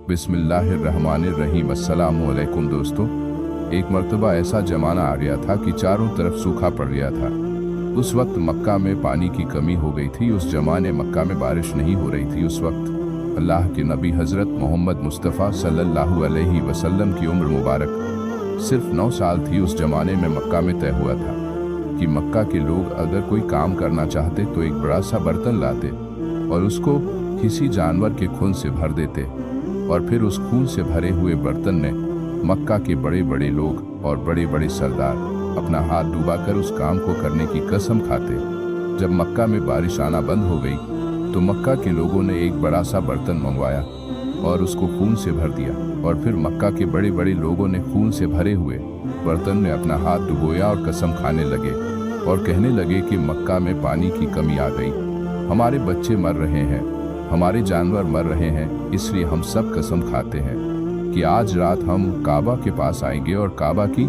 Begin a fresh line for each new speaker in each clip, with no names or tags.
बिस्मिल्लाहिर्रहमानिर्रहीम। अस्सलामु अलैकुम दोस्तों। एक मर्तबा ऐसा जमाना आ गया था कि चारों तरफ सूखा पड़ गया था। उस वक्त मक्का में पानी की कमी हो गई थी। उस जमाने मक्का में बारिश नहीं हो रही थी। उस वक्त अल्लाह के नबी हज़रत मोहम्मद मुस्तफ़ा सल्लल्लाहु अलैहि वसल्लम की उम्र मुबारक सिर्फ 9 साल थी। उस जमाने में मक्का में तय हुआ था कि मक्का के लोग अगर कोई काम करना चाहते तो एक बड़ा सा बर्तन लाते और उसको किसी जानवर के खून से भर देते और फिर उस खून से भरे हुए बर्तन में मक्का के बड़े बड़े लोग और बड़े बड़े सरदार अपना हाथ डुबाकर उस काम को करने की कसम खाते। जब मक्का में बारिश आना बंद हो गई तो मक्का के लोगों ने एक बड़ा सा बर्तन मंगवाया और उसको खून से भर दिया और फिर मक्का के बड़े बड़े लोगों ने खून से भरे हुए बर्तन में अपना हाथ डुबोया और कसम खाने लगे और कहने लगे कि मक्का में पानी की कमी आ गई, हमारे बच्चे मर रहे हैं, हमारे जानवर मर रहे हैं, इसलिए हम सब कसम खाते हैं कि आज रात हम काबा के पास आएंगे और काबा की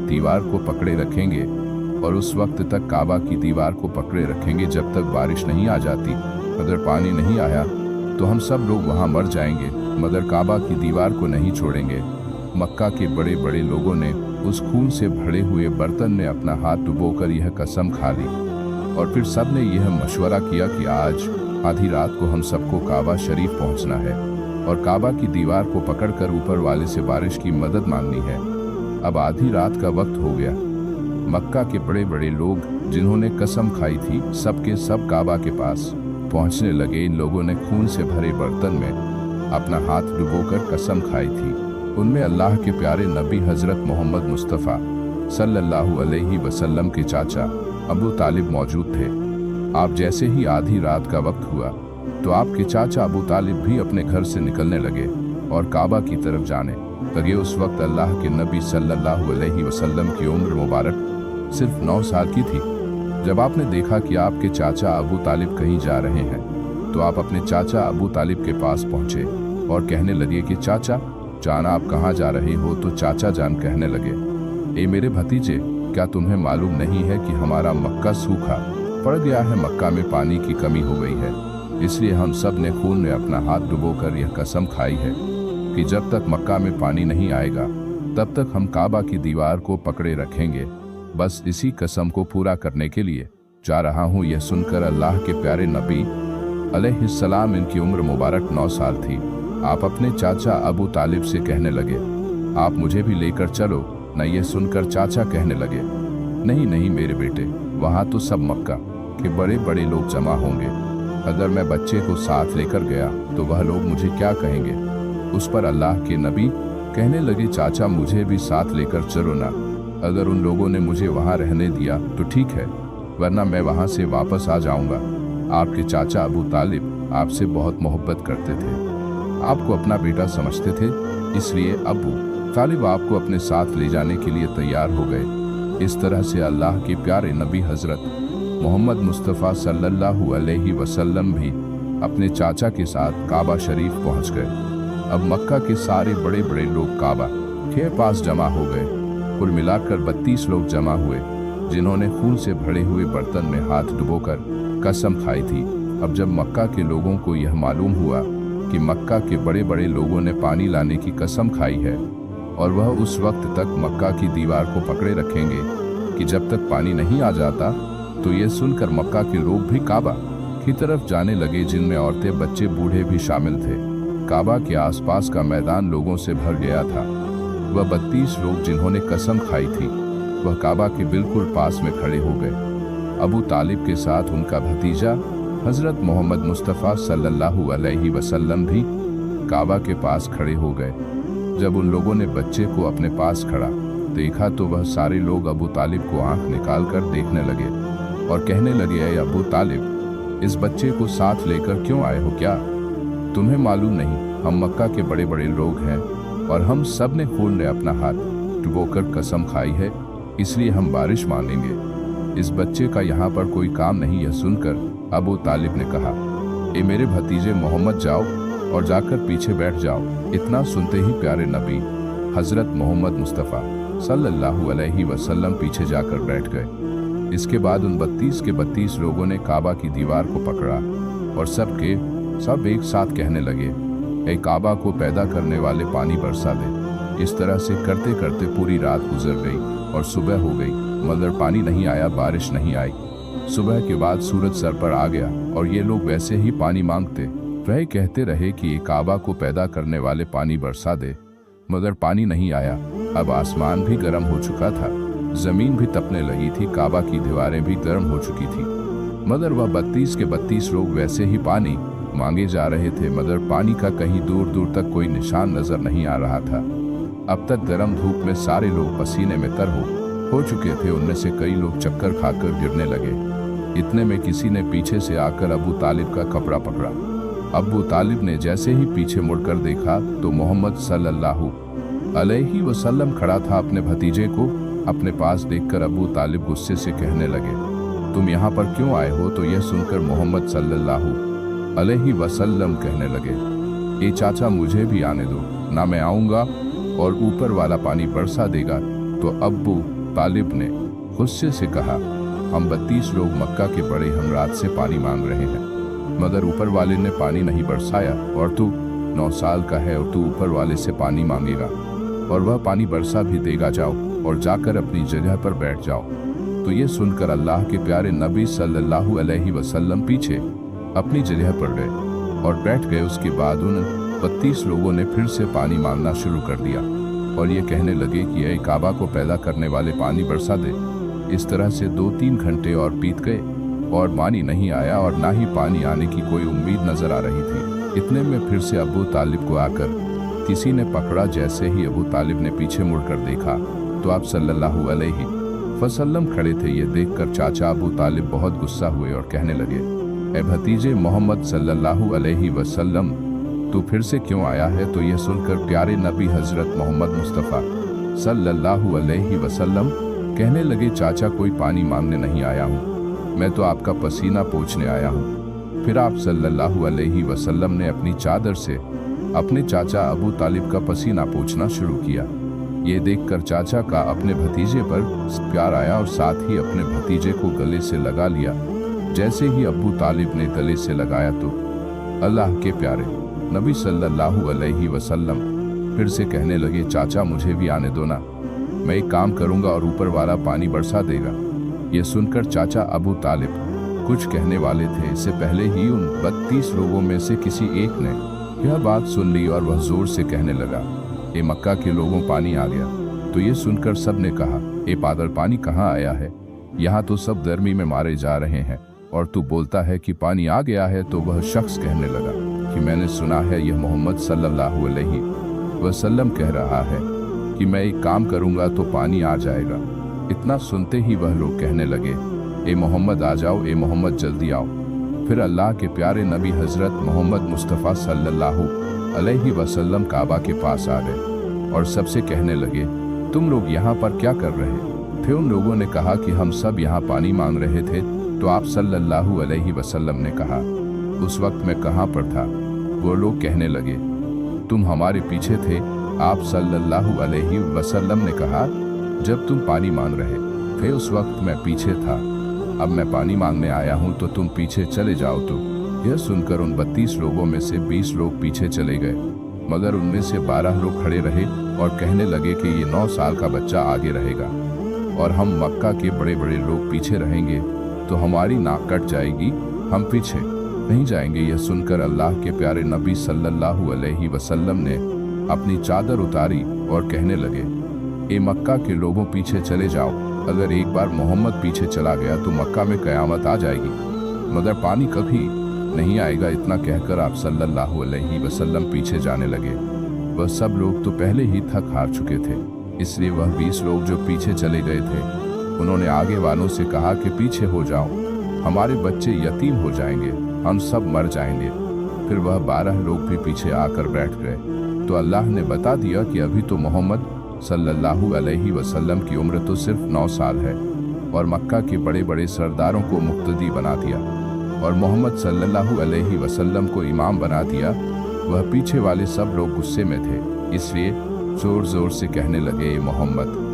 दीवार को पकड़े रखेंगे और उस वक्त तक काबा की दीवार को पकड़े रखेंगे जब तक बारिश नहीं आ जाती। अगर पानी नहीं आया तो हम सब लोग वहां मर जाएंगे, मगर काबा की दीवार को नहीं छोड़ेंगे। मक्का के बड़े बड़े लोगों ने उस खून से भरे हुए बर्तन में अपना हाथ डुबोकर यह कसम खा ली और फिर सब ने यह मशवरा किया कि आज आधी रात को हम सबको काबा शरीफ पहुंचना है और काबा की दीवार को पकड़कर ऊपर वाले से बारिश की मदद मांगनी है। अब आधी रात का वक्त हो गया। मक्का के बड़े बड़े लोग जिन्होंने कसम खाई थी सबके सब काबा के पास पहुंचने लगे। इन लोगों ने खून से भरे बर्तन में अपना हाथ डुबोकर कसम खाई थी। उनमें अल्लाह के प्यारे नबी हज़रत मोहम्मद मुस्तफ़ा सल्लल्लाहु अलैहि वसल्लम के चाचा अबू तालिब मौजूद थे। आप जैसे ही आधी रात का वक्त हुआ तो आपके चाचा अबू तालिब भी अपने घर से निकलने लगे और काबा की तरफ जाने लगे। उस वक्त अल्लाह के नबी सल्लल्लाहु अलैहि वसल्लम की उम्र मुबारक सिर्फ 9 साल की थी। जब आपने देखा कि आपके चाचा अबू तालिब कहीं जा रहे हैं तो आप अपने चाचा अबू तालिब के पास पहुंचे और कहने लगे कि चाचा जान, आप कहाँ जा रहे हो? तो चाचा जान कहने लगे, ए मेरे भतीजे, क्या तुम्हें मालूम नहीं है कि हमारा मक्का सूखा पड़ गया है, मक्का में पानी की कमी हो गई है, इसलिए हम सब ने खून में अपना हाथ डुबोकर यह कसम खाई है कि जब तक मक्का में पानी नहीं आएगा तब तक हम काबा की दीवार को पकड़े रखेंगे। बस इसी कसम को पूरा करने के लिए जा रहा हूँ। यह सुनकर अल्लाह के प्यारे नबी अलैहिस्सलाम, इनकी उम्र मुबारक 9 साल थी, आप अपने चाचा अबू तालिब से कहने लगे, आप मुझे भी लेकर चलो न। ये सुनकर चाचा कहने लगे, नहीं नहीं मेरे बेटे, वहाँ तो सब मक्का के बड़े बड़े लोग जमा होंगे, अगर मैं बच्चे को साथ लेकर गया तो वह लोग मुझे क्या कहेंगे? उस पर अल्लाह के नबी कहने लगे, चाचा मुझे भी साथ लेकर चलो ना। अगर उन लोगों ने मुझे वहाँ रहने दिया तो ठीक है, वरना मैं वहाँ से वापस आ जाऊँगा। आपके चाचा अबू तालिब आपसे बहुत मोहब्बत करते थे, आपको अपना बेटा समझते थे, इसलिए अबू तालिब आपको अपने साथ ले जाने के लिए तैयार हो गए। इस तरह से अल्लाह के प्यारे नबी हज़रत मोहम्मद मुस्तफ़ा सल्लल्लाहु अलैहि वसल्लम भी अपने चाचा के साथ काबा शरीफ पहुंच गए। अब मक्का के सारे बड़े बड़े लोग काबा के पास जमा हो गए। कुल मिलाकर 32 लोग जमा हुए जिन्होंने खून से भरे हुए बर्तन में हाथ डुबोकर कसम खाई थी। अब जब मक्का के लोगों को यह मालूम हुआ कि मक्का के बड़े बड़े लोगों ने पानी लाने की कसम खाई है और वह उस वक्त तक मक्का की दीवार को पकड़े रखेंगे कि जब तक पानी नहीं आ जाता, तो ये सुनकर मक्का के लोग भी काबा की तरफ जाने लगे, जिनमें औरतें, बच्चे, बूढ़े भी शामिल थे। काबा के आसपास का मैदान लोगों से भर गया था। वह 32 लोग जिन्होंने कसम खाई थी वह काबा के बिल्कुल पास में खड़े हो गए। अबू तालिब के साथ उनका भतीजा हज़रत मोहम्मद मुस्तफ़ा सल्लल्लाहु अलैहि वसल्लम भी काबा के पास खड़े हो गए। जब उन लोगों ने बच्चे को अपने पास खड़ा देखा तो वह सारे लोग अबू तालिब को आंख निकाल कर देखने लगे और कहने लगे, अय अबू तालिब, इस बच्चे को साथ लेकर क्यों आए हो? क्या तुम्हें मालूम नहीं हम मक्का के बड़े बड़े लोग हैं और हम सब ने खून में अपना हाथ डुबोकर कसम खाई है, इसलिए हम बारिश मांगेंगे। इस बच्चे का यहाँ पर कोई काम नहीं। यह सुनकर अबू तालिब ने कहा, ए मेरे भतीजे मोहम्मद, जाओ और जाकर पीछे बैठ जाओ। इतना सुनते ही प्यारे नबी हज़रत मोहम्मद मुस्तफ़ा सल्लल्लाहु अलैहि वसल्लम पीछे जाकर बैठ गए। इसके बाद उन 32 के 32 लोगों ने काबा की दीवार को पकड़ा और सब एक साथ कहने लगे, ए काबा को पैदा करने वाले पानी बरसा दे। इस तरह से करते करते पूरी रात गुजर गई और सुबह हो गई मगर पानी नहीं आया, बारिश नहीं आई। सुबह के बाद सूरज सर पर आ गया और ये लोग वैसे ही पानी मांगते रहे, कहते रहे कि ये काबा को पैदा करने वाले पानी बरसा दे, मगर पानी नहीं आया। अब आसमान भी गर्म हो चुका था, जमीन भी तपने लगी थी, काबा की दीवारें भी गर्म हो चुकी थी, मगर वह 32 के 32 लोग वैसे ही पानी मांगे जा रहे थे, मगर पानी का कहीं दूर दूर तक कोई निशान नजर नहीं आ रहा था। अब तक गर्म धूप में सारे लोग पसीने में तर हो चुके थे। उनमें से कई लोग चक्कर खाकर गिरने लगे। इतने में किसी ने पीछे से आकर अबू तालिब का कपड़ा पकड़ा। अबू तालिब ने जैसे ही पीछे मुड़कर देखा तो मोहम्मद सल्लल्लाहु अलैहि वसल्लम खड़ा था। अपने भतीजे को अपने पास देखकर अबू तालिब गुस्से से कहने लगे, तुम यहाँ पर क्यों आए हो? तो यह सुनकर मोहम्मद सल्लल्लाहु अलैहि वसल्लम कहने लगे, ए चाचा मुझे भी आने दो, ना मैं आऊँगा और ऊपर वाला पानी बरसा देगा। तो अबू तालिब ने गुस्से से कहा, हम 32 लोग मक्का के बड़े हम रात से पानी मांग रहे हैं, मगर ऊपर वाले ने पानी नहीं बरसाया, और तू 9 साल का है और तू ऊपर वाले से पानी मांगेगा और वह पानी बरसा भी देगा। जाओ और जाकर अपनी जगह पर बैठ जाओ। तो ये सुनकर अल्लाह के प्यारे नबी सल्लल्लाहु अलैहि वसल्लम पीछे अपनी जगह पर गए और बैठ गए। उसके बाद उन 32 लोगों ने फिर से पानी मांगना शुरू कर दिया और ये कहने लगे कि ऐ काबा को पैदा करने वाले पानी बरसा दे। इस तरह से 2-3 घंटे और बीत गए और पानी नहीं आया और ना ही पानी आने की कोई उम्मीद नजर आ रही थी। इतने में फिर से अबू तालिब को आकर किसी ने पकड़ा। जैसे ही अबू तालिब ने पीछे मुड़कर देखा तो आप सल्लल्लाहु अलैहि वसल्लम खड़े थे। ये देखकर चाचा अबू तालिब बहुत गुस्सा हुए और कहने लगे, ए भतीजे मोहम्मद सल्लल्लाहु अलैहि वसल्लम, तू फिर से क्यों आया है? तो यह सुनकर प्यारे नबी हजरत मोहम्मद मुस्तफ़ा सल्लल्लाहु अलैहि वसल्लम कहने लगे, चाचा कोई पानी मांगने नहीं आया हूँ, मैं तो आपका पसीना पोंछने आया हूँ। फिर आप सल्लल्लाहु अलैहि वसल्लम ने अपनी चादर से अपने चाचा अबू तालिब का पसीना पोंछना शुरू किया। ये देखकर चाचा का अपने भतीजे पर प्यार आया और साथ ही अपने भतीजे को गले से लगा लिया। जैसे ही अबू तालिब ने गले से लगाया तो अल्लाह के प्यारे नबी सल्लल्लाहु अलैहि वसल्लम फिर से कहने लगे, चाचा मुझे भी आने दो ना, मैं एक काम करूंगा और ऊपर वाला पानी बरसा देगा। ये सुनकर चाचा अबू तालिब कुछ कहने वाले थे, इससे पहले ही उन 32 लोगों में से किसी एक ने यह बात सुन ली और वह जोर से कहने लगा, ए मक्का के लोगों पानी आ गया। तो ये सुनकर सब ने कहा, ए पागल पानी कहाँ आया है? यहाँ तो सब गर्मी में मारे जा रहे हैं और तू बोलता है कि पानी आ गया है। तो वह शख्स कहने लगा कि मैंने सुना है यह मोहम्मद सल्लल्लाहु अलैहि वसल्लम कह रहा है कि मैं एक काम करूंगा तो पानी आ जाएगा। इतना सुनते ही वह लोग कहने लगे, ए मोहम्मद आ जाओ, ए मोहम्मद जल्दी आओ। फिर अल्लाह के प्यारे नबी हजरत मोहम्मद मुस्तफ़ा सल्लल्लाहु अलैहि वसल्लम काबा के पास आ गए और सबसे कहने लगे, तुम लोग यहाँ पर क्या कर रहे थे? उन लोगों ने कहा कि हम सब यहाँ पानी मांग रहे थे। तो आप सल्लल्लाहु अलैहि वसल्लम ने कहा, उस वक्त मैं कहाँ पर था? वो लोग कहने लगे, तुम हमारे पीछे थे। आप सल्लल्लाहु अलैहि वसल्लम ने कहा, जब तुम पानी मांग रहे थे उस वक्त मैं पीछे था, अब मैं पानी मांगने आया हूँ तो तुम पीछे चले जाओ। तो यह सुनकर उन 32 लोगों में से 20 लोग पीछे चले गए, मगर उनमें से 12 लोग खड़े रहे और कहने लगे कि ये 9 साल का बच्चा आगे रहेगा और हम मक्का के बड़े बड़े लोग पीछे रहेंगे तो हमारी नाक कट जाएगी, हम पीछे नहीं जाएंगे। यह सुनकर अल्लाह के प्यारे नबी सल्लल्लाहु अलैहि वसल्लम ने अपनी चादर उतारी और कहने लगे, ए मक्का के लोगों पीछे चले जाओ, अगर एक बार मोहम्मद पीछे चला गया तो मक्का में क़यामत आ जाएगी, मगर पानी कभी नहीं आएगा। इतना कहकर आप सल्लल्लाहु अलैहि वसल्लम पीछे जाने लगे। वह सब लोग तो पहले ही थक हार चुके थे, इसलिए वह 20 लोग जो पीछे चले गए थे उन्होंने आगे वालों से कहा कि पीछे हो जाओ, हमारे बच्चे यतीम हो जाएंगे, हम सब मर जाएंगे। फिर वह 12 लोग भी पीछे आकर बैठ गए। तो अल्लाह ने बता दिया कि अभी तो मोहम्मद सल्लल्लाहु अलैहि वसल्लम की उम्र तो सिर्फ 9 साल है और मक्का के बड़े बड़े सरदारों को मुक्तदी बना दिया और मोहम्मद सल्लल्लाहु अलैहि वसल्लम को इमाम बना दिया। वह पीछे वाले सब लोग गुस्से में थे, इसलिए जोर जोर से कहने लगे, मोहम्मद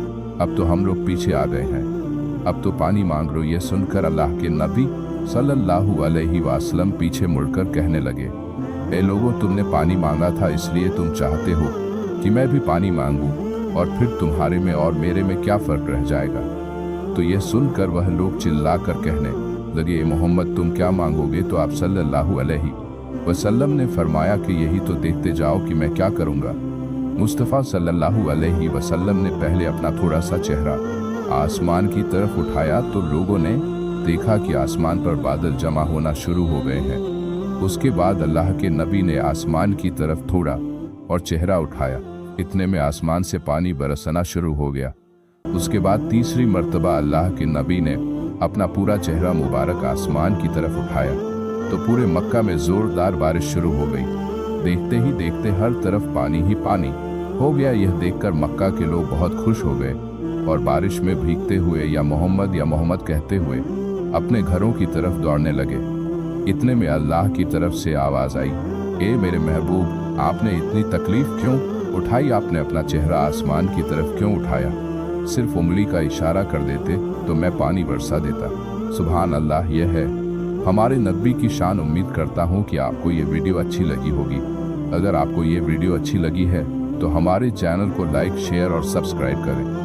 अब तो हम लोग पीछे आ गए हैं, अब तो पानी मांग लो। ये सुनकर अल्लाह के नबी सल्लल्लाहु अलैहि वसल्लम पीछे मुड़कर कहने लगे, ए लोगों, तुमने पानी मांगा था, इसलिए तुम चाहते हो कि मैं भी पानी मांगूं, और फिर तुम्हारे में और मेरे में क्या फर्क रह जाएगा। तो यह सुनकर वह लोग चिल्लाकर कहने लगे, ए मोहम्मद, तुम क्या मांगोगे? तो आप सल्लल्लाहु अलैहि वसल्लम ने फरमाया कि यही तो देखते जाओ कि मैं क्या करूंगा। मुस्तफ़ा सल्लल्लाहु अलैहि वसल्लम ने पहले अपना थोड़ा सा चेहरा आसमान की तरफ उठाया तो लोगों ने देखा कि आसमान पर बादल जमा होना शुरू हो गए हैं। उसके बाद अल्लाह के नबी ने आसमान की तरफ थोड़ा और चेहरा उठाया, इतने में आसमान से पानी बरसना शुरू हो गया। उसके बाद तीसरी मर्तबा अल्लाह के नबी ने अपना पूरा चेहरा मुबारक आसमान की तरफ उठाया तो पूरे मक्का में जोरदार बारिश शुरू हो गई। देखते ही देखते हर तरफ पानी ही पानी हो गया। यह देखकर मक्का के लोग बहुत खुश हो गए और बारिश में भीगते हुए या मोहम्मद कहते हुए अपने घरों की तरफ दौड़ने लगे। इतने में अल्लाह की तरफ से आवाज़ आई, ए मेरे महबूब, आपने इतनी तकलीफ क्यों उठाई? आपने अपना चेहरा आसमान की तरफ क्यों उठाया? सिर्फ उंगली का इशारा कर देते तो मैं पानी बरसा देता। सुभान अल्लाह, यह है हमारे नबी की शान। उम्मीद करता हूँ कि आपको ये वीडियो अच्छी लगी होगी। अगर आपको ये वीडियो अच्छी लगी है तो हमारे चैनल को लाइक, शेयर और सब्सक्राइब करें।